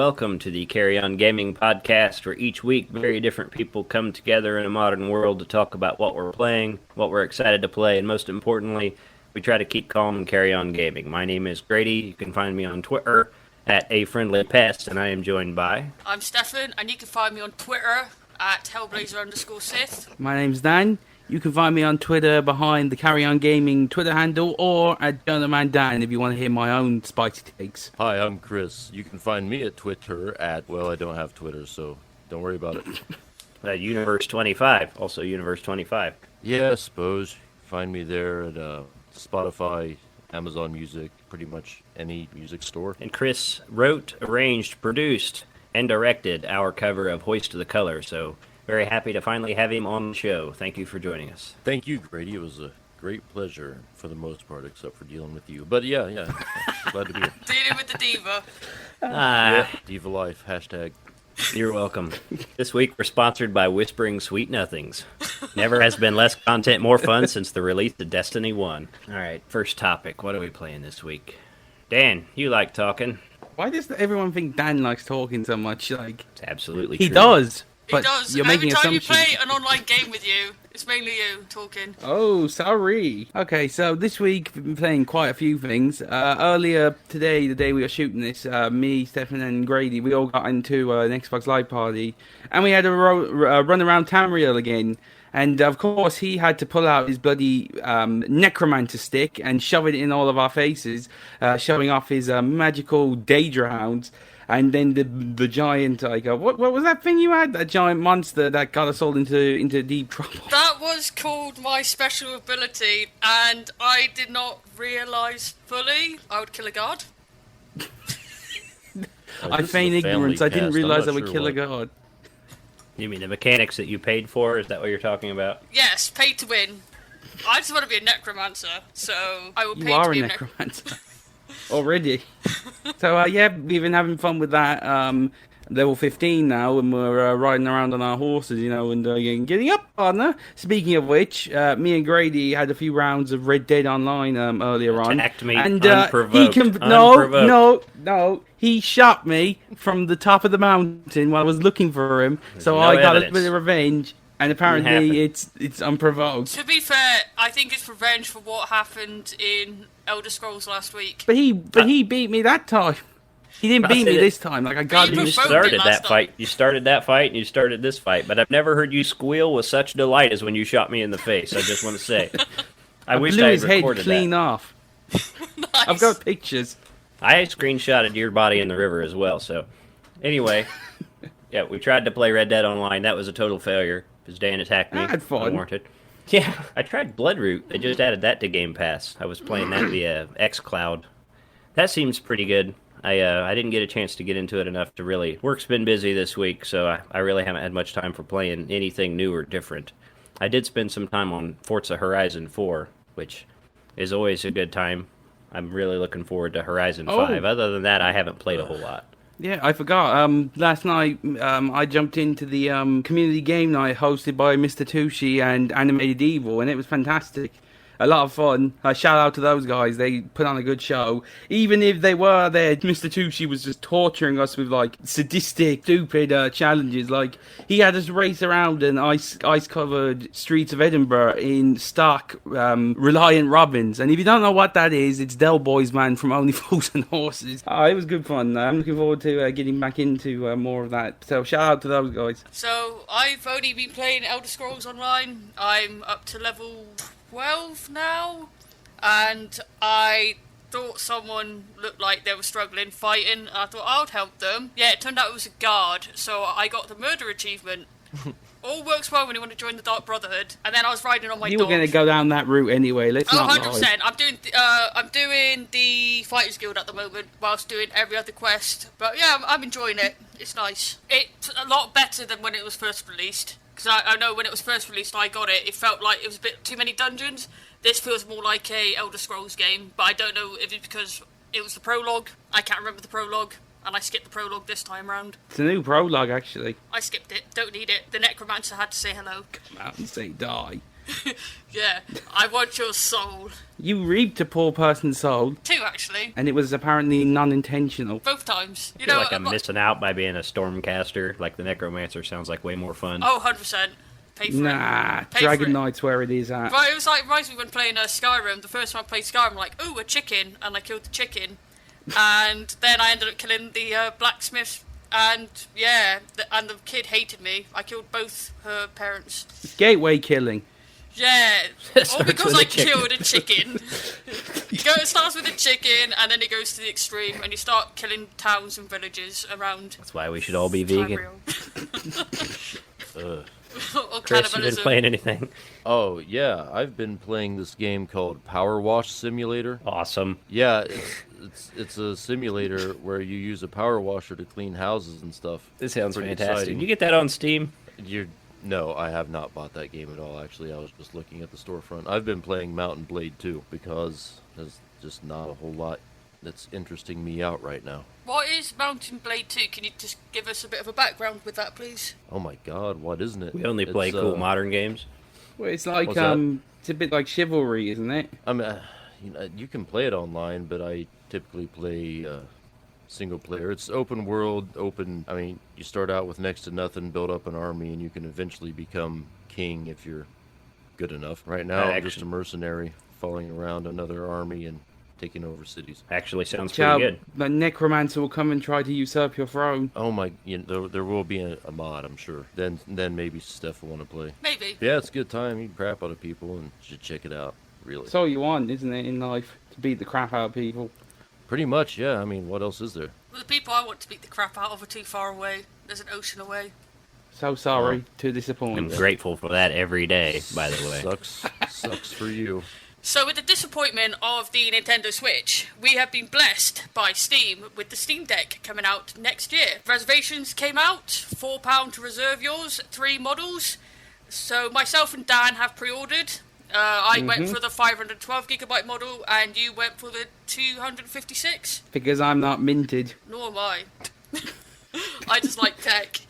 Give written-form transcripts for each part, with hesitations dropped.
welcome to the Carry On Gaming podcast, where each week very different people come together in a modern world to talk about what we're playing, what we're excited to play, and most importantly, we try to keep calm and carry on gaming. My name is Grady. You can find me on Twitter at @AFriendlyPest, and I am joined by... I'm Stefan, and you can find me on Twitter at Hellblazer_Sith. My name's Dan. You can find me on Twitter behind the Carry On Gaming Twitter handle, or at Jonathan Dan if you want to hear my own spicy takes. Hi, I'm Chris. You can find me at Twitter at, well, I don't have Twitter, so don't worry about it. Universe25, also Universe25. Yeah, I suppose. Find me there at Spotify, Amazon Music, pretty much any music store. And Chris wrote, arranged, produced, and directed our cover of Hoist to the Color, so very happy to finally have him on the show. Thank you for joining us. Thank you, Grady. It was a great pleasure for the most part, except for dealing with you. But yeah, glad to be here. Dealing with the diva. Yeah, Diva Life, hashtag. You're welcome. This week we're sponsored by Whispering Sweet Nothings. Never has been less content more fun since the release of Destiny 1. Alright, first topic. What are we playing this week? Dan, you like talking. Why does everyone think Dan likes talking so much? Like, It's absolutely he true. does. He But does. you're Every making time assumptions. you play an online game with you, it's mainly you talking. Oh, sorry. Okay, so this week we've been playing quite a few things. Earlier today, the day we were shooting this, me, Stefan, and Grady, we all got into an Xbox Live party, and we had a run around Tamriel again. And of course, he had to pull out his bloody necromancer stick and shove it in all of our faces, showing off his magical Daedra hounds. And then the giant, what was that thing you had? That giant monster that got us all into deep trouble. That was called my special ability, and I did not realise fully I would kill a guard. I feign ignorance. I didn't realise I would kill a god. You mean the mechanics that you paid for? Is that what you're talking about? Yes, pay to win. I just want to be a necromancer, so I will pay You are to a be necromancer. Already. So, yeah, we've been having fun with that. Level 15 now, and we're riding around on our horses, and getting up, partner. Speaking of which, me and Grady had a few rounds of Red Dead Online earlier on. Attacked me and unprovoked. No, he shot me from the top of the mountain while I was looking for him. So no I got evidence. a bit of revenge, and apparently it's unprovoked. To be fair, I think it's revenge for what happened in Elder Scrolls last week. But he beat me that time. He didn't beat me this time. Like I got him. You provoked started it last that time. fight. You started that fight, and you started this fight. But I've never heard you squeal with such delight as when you shot me in the face. I just want to say. I wish blew I his had head recorded clean that. off. Nice. I've got pictures. I screenshotted your body in the river as well. So, anyway, yeah, we tried to play Red Dead Online. That was a total failure because Dan attacked me. I had fun. Unwarranted. Yeah, I tried Bloodroot. They just added that to Game Pass. I was playing that via xCloud. That seems pretty good. I didn't get a chance to get into it enough to really... Work's been busy this week, so I really haven't had much time for playing anything new or different. I did spend some time on Forza Horizon 4, which is always a good time. I'm really looking forward to Horizon 5. Other than that, I haven't played a whole lot. Yeah, I forgot. Last night, I jumped into the community game night hosted by Mr. Tucci and Animated Evil, and it was fantastic. A lot of fun. Shout out to those guys. They put on a good show. Even if they were there, Mr. Tucci was just torturing us with, sadistic, stupid challenges. Like, he had us race around in ice-covered streets of Edinburgh in stock Reliant Robins. And if you don't know what that is, it's Del Boy's man from Only Fools and Horses. It was good fun. I'm looking forward to getting back into more of that. So, shout out to those guys. So, I've only been playing Elder Scrolls Online. I'm up to level 12 now, and I thought someone looked like they were struggling fighting, and I thought I would help them. Yeah, it turned out it was a guard, so I got the murder achievement. All works well when you want to join the Dark Brotherhood. And then I was riding on my You dog. were going to go down that route anyway. Let's not 100%. lie. I'm doing the Fighters Guild at the moment, whilst doing every other quest. But yeah, I'm enjoying it. It's nice. It's a lot better than when it was first released. Because I know when it was first released and I got it, it felt like it was a bit too many dungeons. This feels more like a Elder Scrolls game, but I don't know if it's because it was the prologue. I can't remember the prologue, and I skipped the prologue this time round. It's a new prologue, actually. I skipped it. Don't need it. The Necromancer had to say hello. Come out and say die. Yeah, I want your soul. You reaped a poor person's soul, 2, actually. and it was apparently non-intentional. Both times. I feel like I'm missing out by being a Stormcaster. Like the Necromancer sounds like way more fun. Oh, 100%. Pay for it. Nah, Pay Dragon for it. Knight's where it is at. Right, it was like reminds me when playing Skyrim. The first time I played Skyrim, I'm like, ooh, a chicken, and I killed the chicken, and then I ended up killing the blacksmith, and and the kid hated me. I killed both her parents. It's gateway killing. Yeah, all Starts because with a I chicken. killed a chicken. It starts with a chicken, and then it goes to the extreme, and you start killing towns and villages around. That's why we should all be vegan. Or Chris, you been cannibalism. playing anything? Oh yeah, I've been playing this game called Power Wash Simulator. Awesome. Yeah, it's a simulator where you use a power washer to clean houses and stuff. This sounds Pretty fantastic. exciting. Did you get that on Steam? No, I have not bought that game at all. Actually, I was just looking at the storefront. I've been playing Mountain Blade 2 because there's just not a whole lot that's interesting me out right now. What is Mountain Blade 2? Can you just give us a bit of a background with that, please? Oh my God, what isn't it? We only play It's, cool modern games. Well, it's like What's that? it's a bit like Chivalry, isn't it? I mean, you can play it online, but I typically play single player. It's open world, open. I mean, you start out with next to nothing, build up an army, and you can eventually become king if you're good enough. Right now, I'm just a mercenary following around another army and taking over cities. Actually sounds Child, pretty good. the Necromancer will come and try to usurp your throne. Oh my! There will be a mod, I'm sure. Then maybe Steph will want to play. Maybe. Yeah, it's a good time. You can crap out of people and should check it out. Really. That's all you want, isn't it, in life? To beat the crap out of people. Pretty much, yeah. I mean, what else is there? Well, the people I want to beat the crap out of are too far away. There's an ocean away. So sorry Well, to I'm disappoint. grateful for that every day, by the way. Sucks for you. So with the disappointment of the Nintendo Switch, we have been blessed by Steam with the Steam Deck coming out next year. Reservations came out, £4 to reserve yours, 3 models. So myself and Dan have pre-ordered. I went for the 512GB model, and you went for the 256. Because I'm not minted. Nor am I. I just like tech.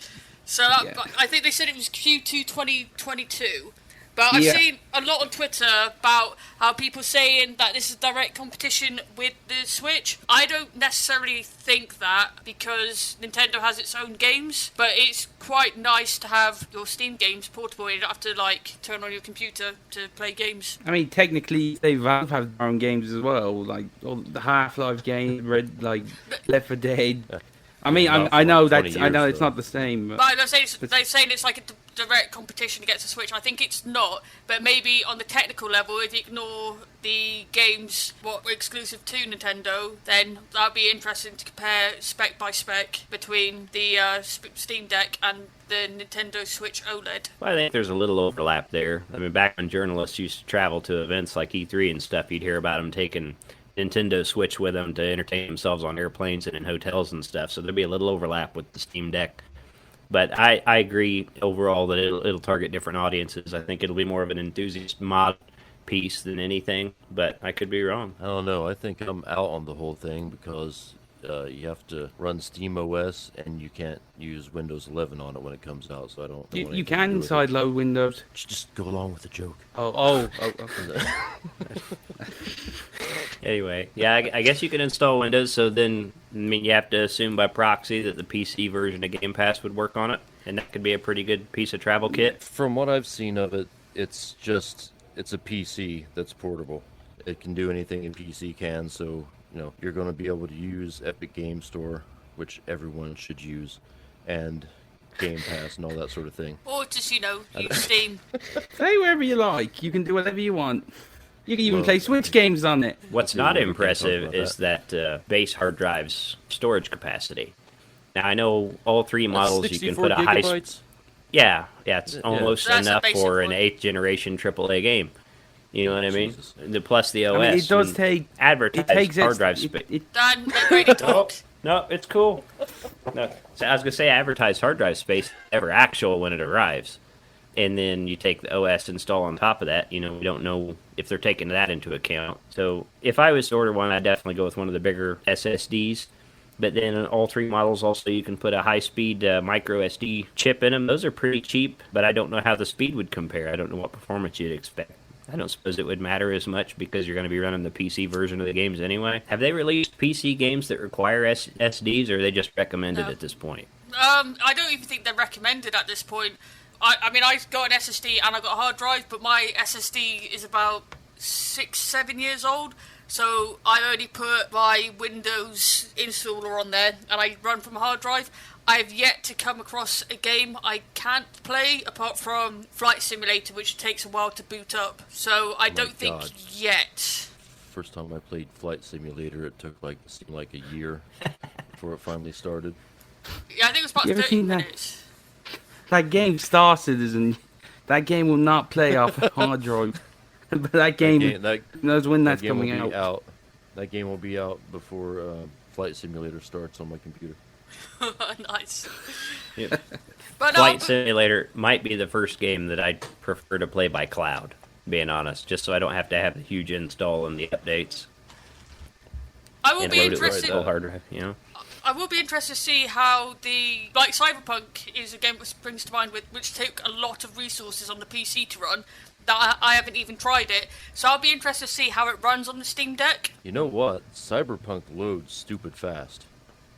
So Yeah. I think they said it was Q2 2022. But I've Yeah. seen a lot on Twitter about how people saying that this is direct competition with the Switch. I don't necessarily think that because Nintendo has its own games, but it's quite nice to have your Steam games portable. You don't have to turn on your computer to play games. I mean, technically, they Valve have their own games as well, like all the Half-Life game, Left 4 Dead. I mean, Not I for know 20 that I know years, it's though. not the same. But But they're saying it's like a direct competition against the Switch. I think it's not, but maybe on the technical level, if you ignore the games what were exclusive to Nintendo, then that'd be interesting to compare spec by spec between the Steam Deck and the Nintendo Switch OLED. Well, I think there's a little overlap there. I mean, back when journalists used to travel to events like E3 and stuff, you'd hear about them taking Nintendo Switch with them to entertain themselves on airplanes and in hotels and stuff. So there'd be a little overlap with the Steam Deck. But I agree overall that it'll target different audiences. I think it'll be more of an enthusiast mod piece than anything, but I could be wrong. I don't know. I think I'm out on the whole thing because you have to run Steam OS and you can't use Windows 11 on it when it comes out. So I don't. want you anything to do can with it. sideload Windows. Just go along with the joke. Oh. Anyway, yeah, I guess you can install Windows, so then, I mean, you have to assume by proxy that the PC version of Game Pass would work on it, and that could be a pretty good piece of travel kit. From what I've seen of it, it's a PC that's portable. It can do anything a PC can, so you're going to be able to use Epic Game Store, which everyone should use, and Game Pass and all that sort of thing. Or just, use Steam. Play wherever you like. You can do whatever you want. You can even Well, play Switch games on it. What's Dude, not we can't impressive talk about is that base hard drive's storage capacity. Now, I know all three models you can put a high... gigabytes. Yeah, it's almost That's a enough basic for an one. 8th generation AAA game. You know what I mean? Jesus. Plus the OS. I mean, it does take. advertised It takes hard drive it, space. Dan, let Brady talk. No, it's cool. No, so I was gonna say advertised hard drive space ever actual when it arrives, and then you take the OS install on top of that. We don't know if they're taking that into account. So if I was to order one, I'd definitely go with one of the bigger SSDs. But then all three models also you can put a high-speed micro SD chip in them. Those are pretty cheap, but I don't know how the speed would compare. I don't know what performance you'd expect. I don't suppose it would matter as much because you're going to be running the PC version of the games anyway. Have they released PC games that require SDs, or are they just recommended at this point? I don't even think they're recommended at this point. I mean, I got an SSD and I got a hard drive, but my SSD is about 6-7 years old. So I only put my Windows installer on there, and I run from a hard drive. I've yet to come across a game I can't play, apart from Flight Simulator, which takes a while to boot up. So I don't think yet. First time I played Flight Simulator, it seemed like a year before it finally started. Yeah, I think it was about 30 minutes. That game, Star Citizen, that game will not play off a hard drive. But that game knows when that's coming out. That game will be out before Flight Simulator starts on my computer. Nice. Yeah. Flight Simulator might be the first game that I'd prefer to play by cloud, being honest, just so I don't have to have the huge install and the updates. I will be interested. Hard drive, you know? I will be interested to see how Cyberpunk is a game which springs to mind which took a lot of resources on the PC to run. That I haven't even tried it, so I'll be interested to see how it runs on the Steam Deck. You know what? Cyberpunk loads stupid fast.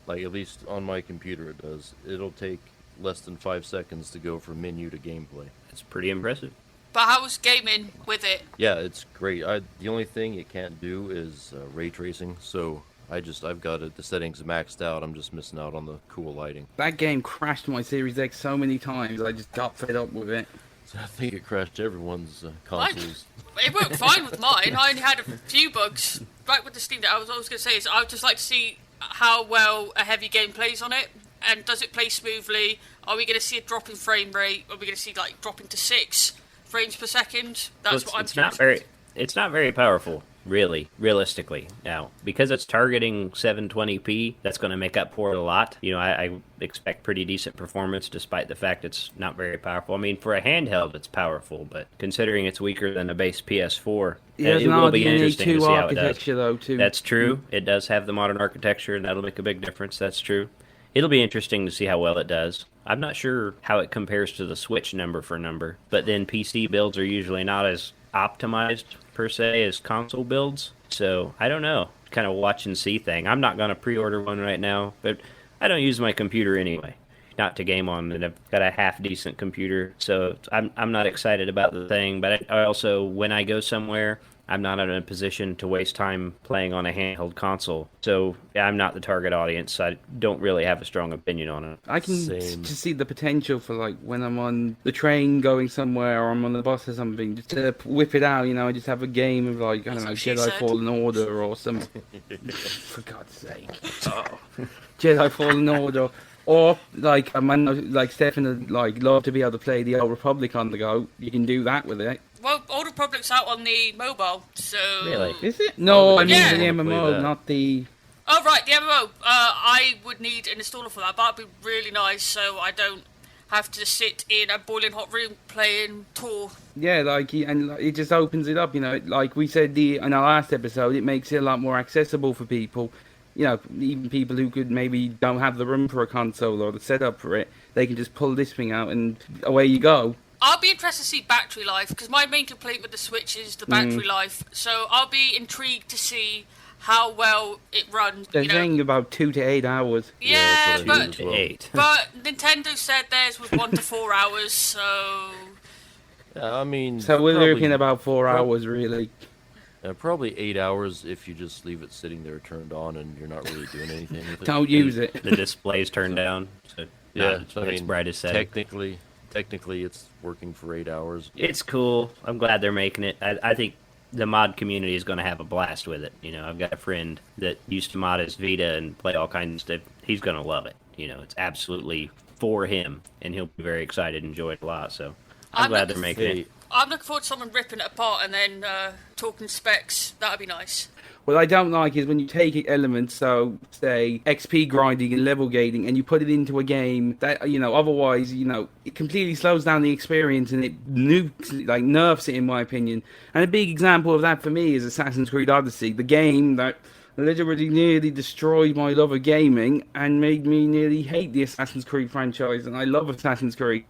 Like, at least on my computer it does. It'll take less than 5 seconds to go from menu to gameplay. That's pretty impressive. But how's gaming with it? Yeah, it's great. The only thing it can't do is ray tracing, so I've got the settings maxed out. I'm just missing out on the cool lighting. That game crashed my Series X so many times, I just got fed up with it. I think it crashed everyone's consoles. It worked fine with mine. I only had a few bugs. Right with the Steam Deck, I was going to say is I would just like to see how well a heavy game plays on it, and does it play smoothly? Are we going to see a drop in frame rate? Are we going to see dropping to 6 frames per second? That's what I'm thinking. It's not very powerful, realistically. Now, because it's targeting 720p, that's going to make up for it a lot. You know, I expect pretty decent performance despite the fact it's not very powerful. I mean, for a handheld, it's powerful, but considering it's weaker than a base PS4, it will be interesting to see how it does. Though, too. That's true. It does have the modern architecture, and that'll make a big difference. That's true. It'll be interesting to see how well it does. I'm not sure how it compares to the Switch number for number, but then PC builds are usually not as optimized per se as console builds, so I don't know. Kind of watch and see thing. I'm not going to pre-order one right now, but I don't use my computer anyway, not to game on, and I've got a half decent computer, so I'm not excited about the thing. But I also, when I go somewhere, I'm not in a position to waste time playing on a handheld console, so I'm not the target audience. I don't really have a strong opinion on it. I can just see the potential for when I'm on the train going somewhere or I'm on the bus or something, just to whip it out, and just have a game of I don't know, Jedi Fallen Order or something. For God's sake. Oh. Jedi Fallen Order. Or, a man like Stefan would love to be able to play the Old Republic on the go. You can do that with it. Well, Old Republic's out on the mobile, so... Really? Is it? No, I mean the MMO, not the... Oh, right, the MMO. I would need an installer for that, but that'd be really nice, so I don't have to sit in a boiling hot room playing Tor. Yeah, and it just opens it up, like we said in our last episode, it makes it a lot more accessible for people. Even people who could maybe don't have the room for a console or the setup for it, they can just pull this thing out and away you go. I'll be interested to see battery life, because my main complaint with the Switch is the battery life. So I'll be intrigued to see how well it runs. They're saying about 2 to 8 hours. Yeah, but 8. But Nintendo said theirs was 1 to 4 hours, so... I mean... So we're looking about 4 hours, really. Probably 8 hours if you just leave it sitting there turned on and you're not really doing anything with it. Don't use it. The display's turned down, so it's bright as setting. Technically, it's working for 8 hours. It's cool. I'm glad they're making it. I think the mod community is going to have a blast with it. I've got a friend that used to mod his Vita and play all kinds of stuff. He's going to love it. It's absolutely for him, and he'll be very excited and enjoy it a lot. So I'm glad they're making it. I'm looking forward to someone ripping it apart and then talking specs. That'd be nice. What I don't like is when you take elements, so say XP grinding and level gating, and you put it into a game that otherwise it completely slows down the experience and it nerfs it, in my opinion. And a big example of that for me is Assassin's Creed Odyssey, the game that literally nearly destroyed my love of gaming and made me nearly hate the Assassin's Creed franchise. And I love Assassin's Creed.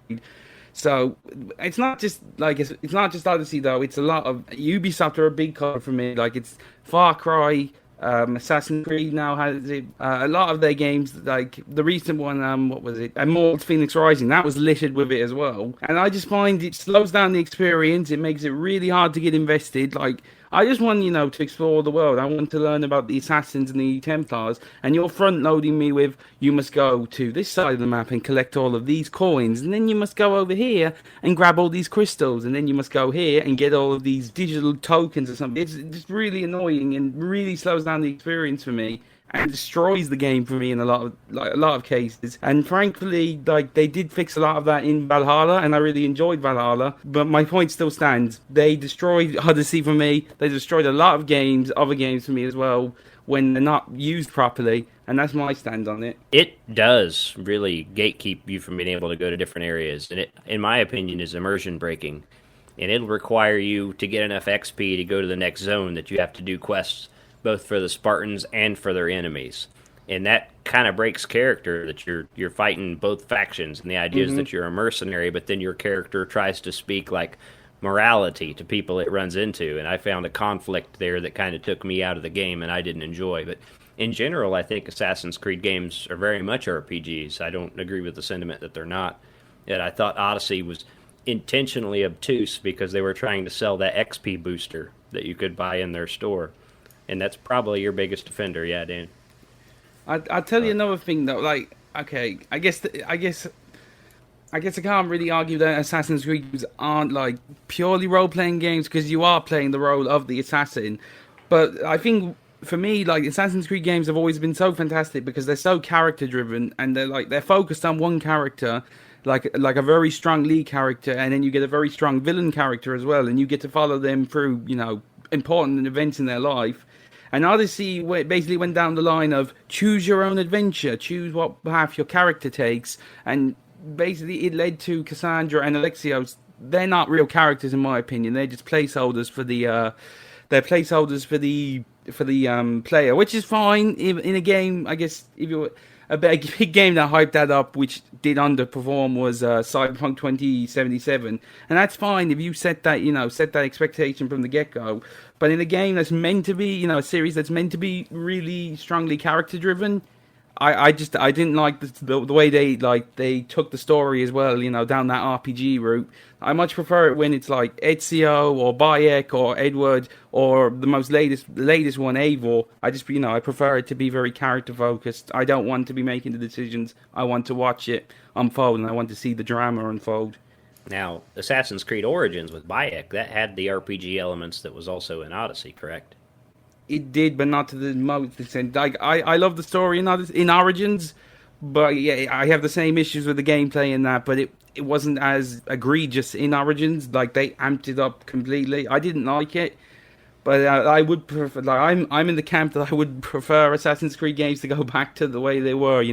So it's not just like it's not just Odyssey though. It's a lot of Ubisoft are a big card for me. Like it's Far Cry, Assassin's Creed now has it. A lot of their games, like the recent one, what was it? Immortals Phoenix Rising, that was littered with it as well. And I just find it slows down the experience. It makes it really hard to get invested. Like I just want, to explore the world. I want to learn about the Assassins and the Templars. And you're front loading me with, you must go to this side of the map and collect all of these coins. And then you must go over here and grab all these crystals. And then you must go here and get all of these digital tokens or something. It's just really annoying and really slows down the experience for me. And destroys the game for me in a lot of cases. And frankly, like they did fix a lot of that in Valhalla, and I really enjoyed Valhalla. But my point still stands: they destroyed Odyssey for me. They destroyed a lot of other games for me as well, when they're not used properly. And that's my stand on it. It does really gatekeep you from being able to go to different areas, and it, in my opinion, is immersion breaking. And it'll require you to get enough XP to go to the next zone that you have to do quests both for the Spartans and for their enemies. And that kind of breaks character, that you're fighting both factions, and the idea is that you're a mercenary, but then your character tries to speak like morality to people it runs into, and I found a conflict there that kind of took me out of the game and I didn't enjoy. But in general, I think Assassin's Creed games are very much RPGs. I don't agree with the sentiment that they're not. Yet I thought Odyssey was intentionally obtuse because they were trying to sell that XP booster that you could buy in their store. And that's probably your biggest offender, yeah, Dan. I'll tell you another thing though. Like, okay, I guess I can't really argue that Assassin's Creed games aren't like purely role-playing games, because you are playing the role of the assassin. But I think for me, like Assassin's Creed games have always been so fantastic because they're so character-driven, and they're focused on one character. Like a very strong lead character, and then you get a very strong villain character as well, and you get to follow them through, important events in their life. And Odyssey basically went down the line of choose your own adventure, choose what path your character takes, and basically it led to Cassandra and Alexios. They're not real characters in my opinion. They're just placeholders for the player, which is fine in a game. I guess if you a big game that hyped that up, which did underperform, was Cyberpunk 2077, and that's fine if you set that expectation from the get go. But in a game that's meant to be, a series that's meant to be really strongly character driven, I didn't like the way they took the story as well, down that RPG route. I much prefer it when it's like Ezio or Bayek or Edward or the latest one, Eivor. I prefer it to be very character focused. I don't want to be making the decisions. I want to watch it unfold, and I want to see the drama unfold. Now, Assassin's Creed Origins with Bayek, that had the RPG elements that was also in Odyssey, correct? It did, but not to the most extent. Like I love the story in Origins, but yeah, I have the same issues with the gameplay in that. But it wasn't as egregious in Origins. Like they amped it up completely. I didn't like it, but I would prefer. Like I'm in the camp that I would prefer Assassin's Creed games to go back to the way they were.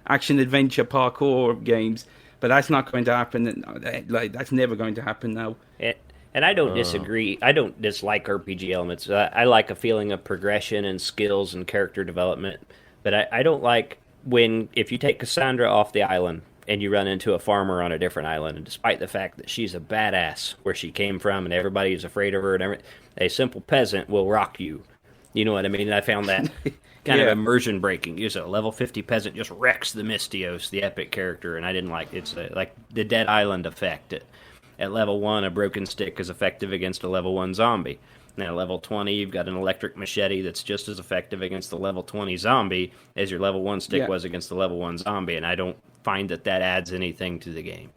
Action adventure parkour games. But that's not going to happen. Like that's never going to happen now. And I don't disagree. I don't dislike RPG elements. I like a feeling of progression and skills and character development. But I don't like if you take Cassandra off the island and you run into a farmer on a different island, and despite the fact that she's a badass where she came from and everybody is afraid of her, and a simple peasant will rock you. You know what I mean? And I found that kind of immersion breaking. Just a level 50 peasant just wrecks the Mystios, the epic character, and I didn't like it. It's like the Dead Island effect. At level 1, a broken stick is effective against a level 1 zombie. And at level 20, you've got an electric machete that's just as effective against the level 20 zombie as your level 1 stick was against the level 1 zombie, and I don't find that adds anything to the game.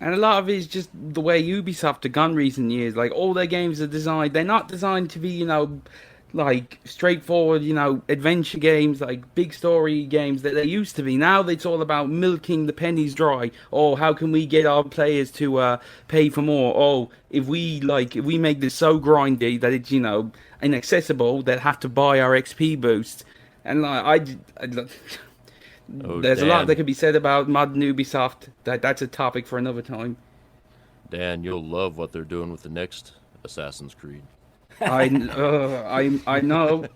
And a lot of it is just the way Ubisoft have gone recent years. Like, all their games are designed, they're not designed to be, like straightforward, adventure games, like big story games that they used to be. Now it's all about milking the pennies dry. Oh, how can we get our players to pay for more? Oh, if we make this so grindy that it's inaccessible, they'll have to buy our XP boost. And there's a lot that could be said about modern Ubisoft. That's a topic for another time. Dan, you'll love what they're doing with the next Assassin's Creed. I know,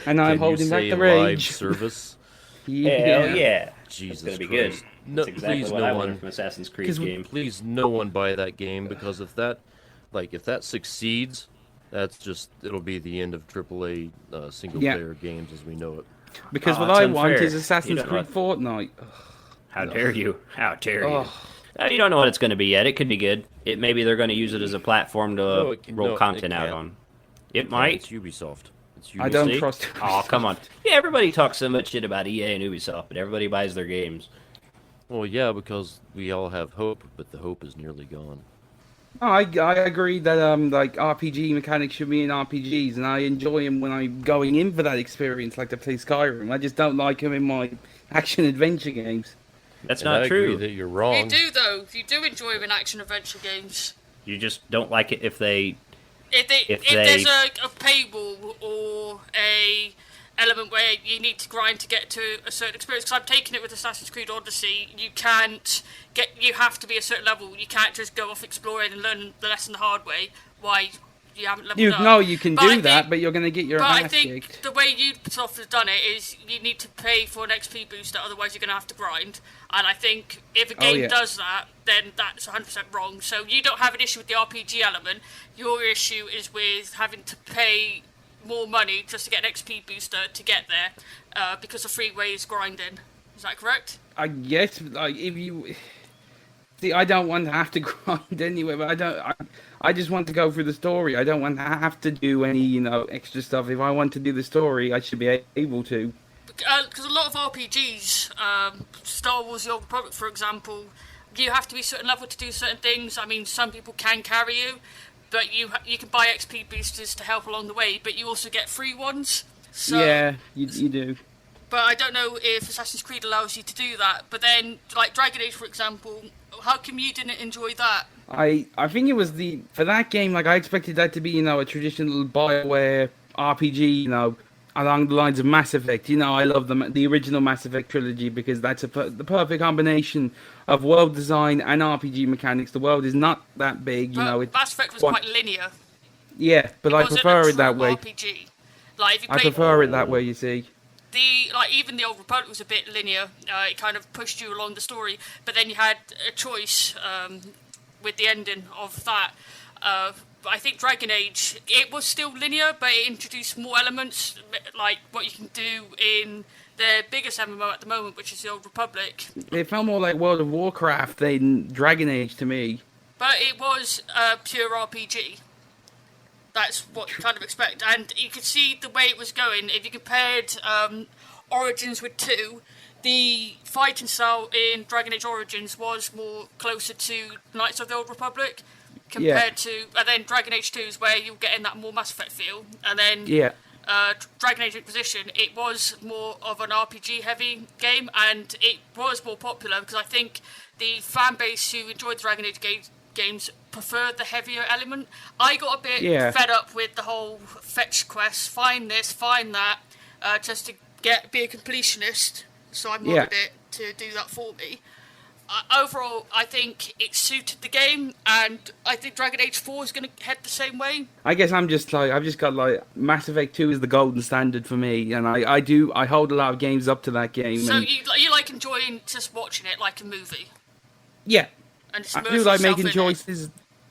and I'm Can you holding back say the live rage. service? Hell yeah. Jesus It's gonna be Christ. good. No, That's exactly please, what no I one. wanted from Assassin's Creed 'Cause game. Please, no one buy that game, because if that succeeds, it'll be the end of AAA single player games as we know it. Because Oh, what it's I want unfair. is You Assassin's don't Creed Fortnite. How dare you? How dare you? Oh, You don't know what it's going to be yet. It could be good. Maybe they're going to use it as a platform to roll it content out can't. on. It Yeah, might. it's Ubisoft. It's Ubisoft. I don't See? trust. Oh, come on. Yeah, everybody talks so much shit about EA and Ubisoft, but everybody buys their games. Well, yeah, because we all have hope, but the hope is nearly gone. I agree that like RPG mechanics should be in RPGs, and I enjoy them when I'm going in for that experience, like to play Skyrim. I just don't like them in my action adventure games. That's And not I true. agree that you're You wrong. do though. You do enjoy them in action adventure games. You just don't like it if they. If they- there's a paywall or a element where you need to grind to get to a certain experience, because I'm taking it with Assassin's Creed Odyssey, you have to be a certain level. You can't just go off exploring and learn the lesson the hard way. Why you haven't leveled You up. know you can But I do that, think- but you're going to get your But I ass think kicked. the way Ubisoft has done it is you need to pay for an XP booster, otherwise you're going to have to grind. And I think if a game yeah. does that, then that's 100% wrong. So you don't have an issue with the RPG element. Your issue is with having to pay more money just to get an XP booster to get there, because the freeway is grinding. Is that correct? I guess like if you see, I don't want to have to grind anyway, but I just want to go through the story. I don't want to have to do any extra stuff. If I want to do the story, I should be able to. Because a lot of RPGs, Star Wars: The Old Republic, for example, you have to be a certain level to do certain things. I mean, some people can carry you, but you can buy XP boosters to help along the way, but you also get free ones. So, Yeah, you do. But I don't know if Assassin's Creed allows you to do that. But then, like Dragon Age, for example, how come you didn't enjoy that? I think it was for that game, like I expected that to be a traditional BioWare RPG, along the lines of Mass Effect. I love the original Mass Effect trilogy because that's the perfect combination of world design and RPG mechanics. The world is not that big, But Mass Effect was quite linear. Yeah, but I Wasn't prefer a it that true way. RPG. Like if you I played prefer it that way. You see. even the Old Republic was a bit linear. It kind of pushed you along the story, but then you had a choice with the ending of that. But I think Dragon Age, it was still linear, but it introduced more elements, like what you can do in the biggest MMO at the moment, which is the Old Republic. It felt more like World of Warcraft than Dragon Age to me. But it was a pure RPG. That's what you kind of expect. And you could see the way it was going. If you compared Origins with 2, the fighting style in Dragon Age Origins was more closer to Knights of the Old Republic compared to... And then Dragon Age 2 is where you're getting that more Mass Effect feel. And then Dragon Age Inquisition, it was more of an RPG-heavy game, and it was more popular because I think the fan base who enjoyed the Dragon Age games preferred the heavier element. I got a bit fed up with the whole fetch quest, find this, find that, just to be a completionist. So I modded it to do that for me. Overall, I think it suited the game, and I think Dragon Age 4 is going to head the same way. I guess I've just got Mass Effect 2 is the golden standard for me, and I hold a lot of games up to that game. So and you like enjoying just watching it like a movie? Yeah, And just I immerse do like yourself making in choices,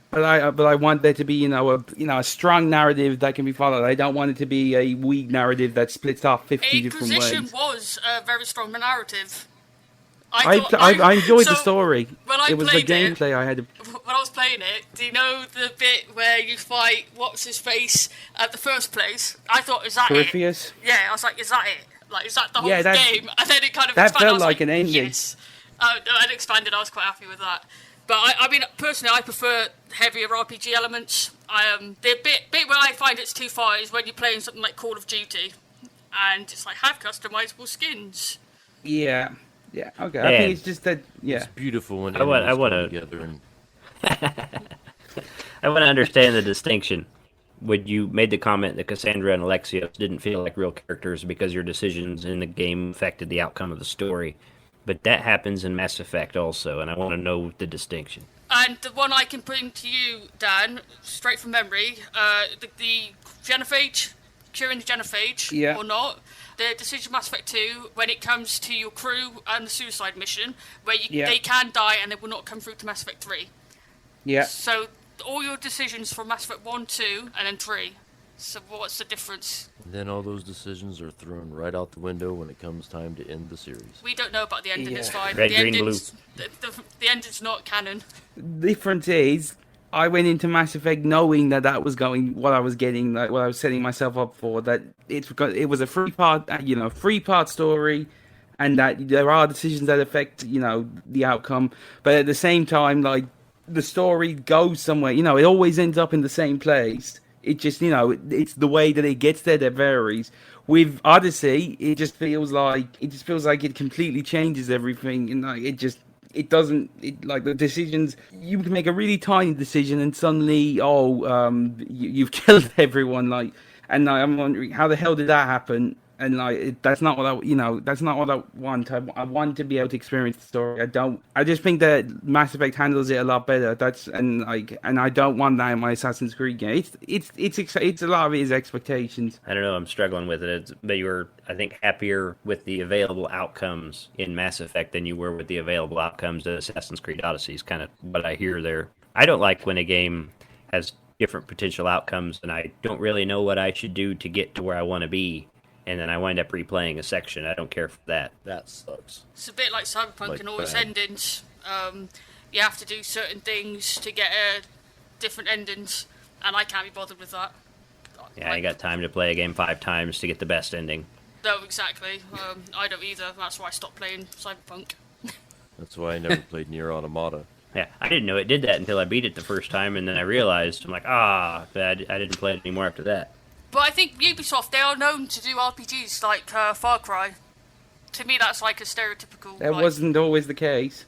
but I want there to be a strong narrative that can be followed. I don't want it to be a weak narrative that splits off 50 different Inquisition ways. was a very strong narrative. I enjoyed the story. When I It was the played gameplay I had to. When I was playing it, do you know the bit where you fight what's his face at the first place? I thought, is that it? Peripheus? Yeah, I was like, is that it? Like, is that the whole Yeah, game? And then it kind of that expanded. I felt was like an ending. Yes. And expanded. I was quite happy with that. But I mean, personally, I prefer heavier RPG elements. The bit where I find it's too far is when you're playing something like Call of Duty, and it's like have customizable skins. Yeah, okay. I think it's just that. Yeah, It's beautiful when I want come to. together and I want to understand the distinction. When you made the comment that Cassandra and Alexios didn't feel like real characters because your decisions in the game affected the outcome of the story, But that happens in Mass Effect also, and I want to know the distinction. And the one I can bring to you, Dan, straight from memory, the genophage, curing the genophage Yeah. or not. The decision Mass Effect 2, when it comes to your crew and the suicide mission, where they can die and they will not come through to Mass Effect 3. Yeah. So all your decisions from Mass Effect 1, 2, and then 3. So what's the difference? And then all those decisions are thrown right out the window when it comes time to end the series. We don't know about the ending, it's fine. Red, the green, ending's, the ending's not canon. The difference is, I went into Mass Effect knowing that was going what I was getting, like what I was setting myself up for. That it was a three-part story, and that there are decisions that affect the outcome. But at the same time, like the story goes somewhere. It always ends up in the same place. It just it's the way that it gets there that varies. With Odyssey, it just feels like it completely changes everything, and like it doesn't like the decisions. You can make a really tiny decision and suddenly you've killed everyone, like, and I'm wondering how the hell did that happen. And like that's not what I want. I want to be able to experience the story. I just think that Mass Effect handles it a lot better. And I don't want that in my Assassin's Creed game. It's a lot of it is expectations. I don't know. I'm struggling with it. But you were, I think, happier with the available outcomes in Mass Effect than you were with the available outcomes in Assassin's Creed Odyssey. Is kind of what I hear there. I don't like when a game has different potential outcomes, and I don't really know what I should do to get to where I want to be. And then I wind up replaying a section. I don't care for that. That sucks. It's a bit like Cyberpunk and all its endings. You have to do certain things to get different endings, and I can't be bothered with that. Yeah, I got time to play a game 5 times to get the best ending. No, exactly. I don't either. That's why I stopped playing Cyberpunk. That's why I never played Nier Automata. Yeah, I didn't know it did that until I beat it the first time, and then I realized, I'm like, I didn't play it anymore after that. But I think Ubisoft, they are known to do RPGs like Far Cry. To me, that's like a stereotypical... That wasn't always the case.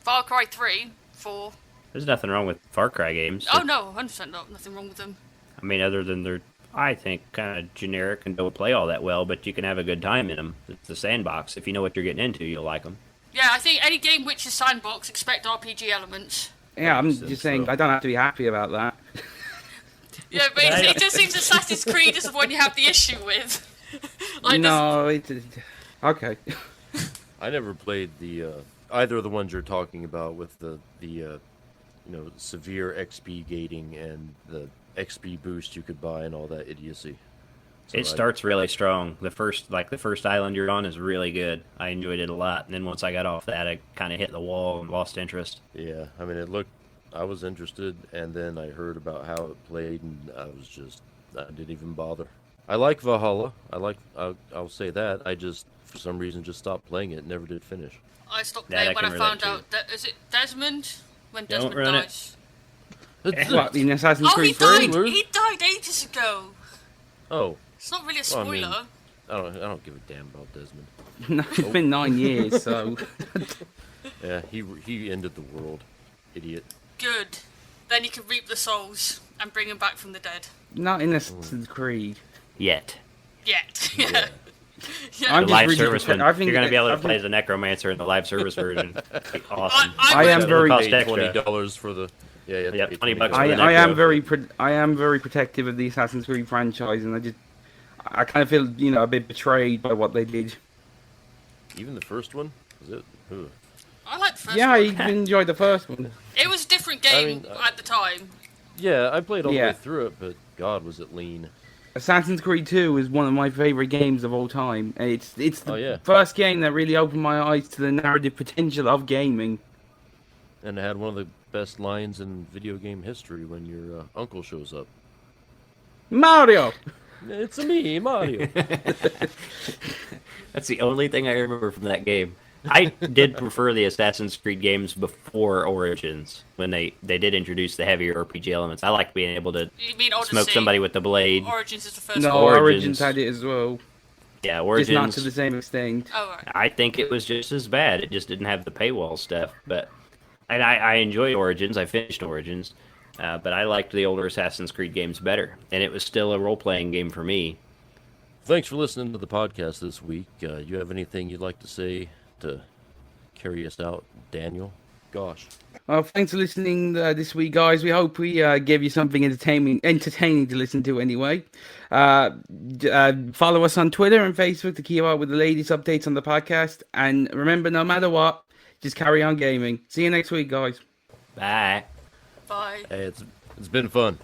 Far Cry 3, 4... There's nothing wrong with Far Cry games. Oh no, 100% nothing wrong with them. I mean, other than they're, I think, kind of generic and don't play all that well, but you can have a good time in them. It's a sandbox. If you know what you're getting into, you'll like them. Yeah, I think any game which is sandbox, expect RPG elements. Yeah, I'm just saying, I don't have to be happy about that. Yeah, but it just seems Assassin's Creed is the one you have the issue with. Okay. I never played the either of the ones you're talking about with the severe XP gating and the XP boost you could buy and all that idiocy. So It starts really strong. The first island you're on is really good. I enjoyed it a lot, and then once I got off that, I kind of hit the wall and lost interest. Yeah, I mean, I was interested, and then I heard about how it played, and I didn't even bother. I like Valhalla. I'll say that. I just, for some reason, just stopped playing it and never did finish. I stopped That playing when I can found relate out that is it Desmond when Don't Desmond run it. dies. What, in Assassin's Oh, he Creed 3? died! He died ages ago. Oh, It's not really a Well, I spoiler. mean- I don't give a damn about Desmond. No, it's been 9 years, so... Yeah, he ended the world, idiot. Good. Then you can reap the souls and bring them back from the dead. Not in Assassin's Creed. Yet. Yet. Yeah. Yeah. I'm The just live really service one. I think You're going to be able to I play think- as a necromancer in the live service version. Awesome. I am very- Cost Paid extra. $20 for the. Yeah, you have to Yep, pay $20 for I, the I am necro. very protective of the Assassin's Creed franchise, and I kind of feel a bit betrayed by what they did. Even the first one? Was it? Ugh. I like the first Yeah, one. I enjoyed the first one. It was a different game mean, at the time. Yeah, I played all the Yeah. way through it, but God, was it lean. Assassin's Creed 2 is one of my favorite games of all time, and it's the Oh, yeah. first game that really opened my eyes to the narrative potential of gaming. And it had one of the best lines in video game history when your uncle shows up. Mario! It's me, Mario. That's the only thing I remember from that game. I did prefer the Assassin's Creed games before Origins, when they did introduce the heavier RPG elements. I liked being able to You mean Odyssey? smoke somebody with the blade. Origins is the first No, one. Origins had it as well, Yeah, just Origins. not to the same extent. Oh, right. I think it was just as bad. It just didn't have the paywall stuff. And I enjoyed Origins. I finished Origins. But I liked the older Assassin's Creed games better. And it was still a role-playing game for me. Thanks for listening to the podcast this week. You have anything you'd like to say to carry us out, Daniel. Gosh. Thanks for listening this week, guys. We hope we gave you something entertaining to listen to anyway. Follow us on Twitter and Facebook to keep up with the latest updates on the podcast. And remember, no matter what, just carry on gaming. See you next week, guys. Bye. Bye. Hey, it's been fun.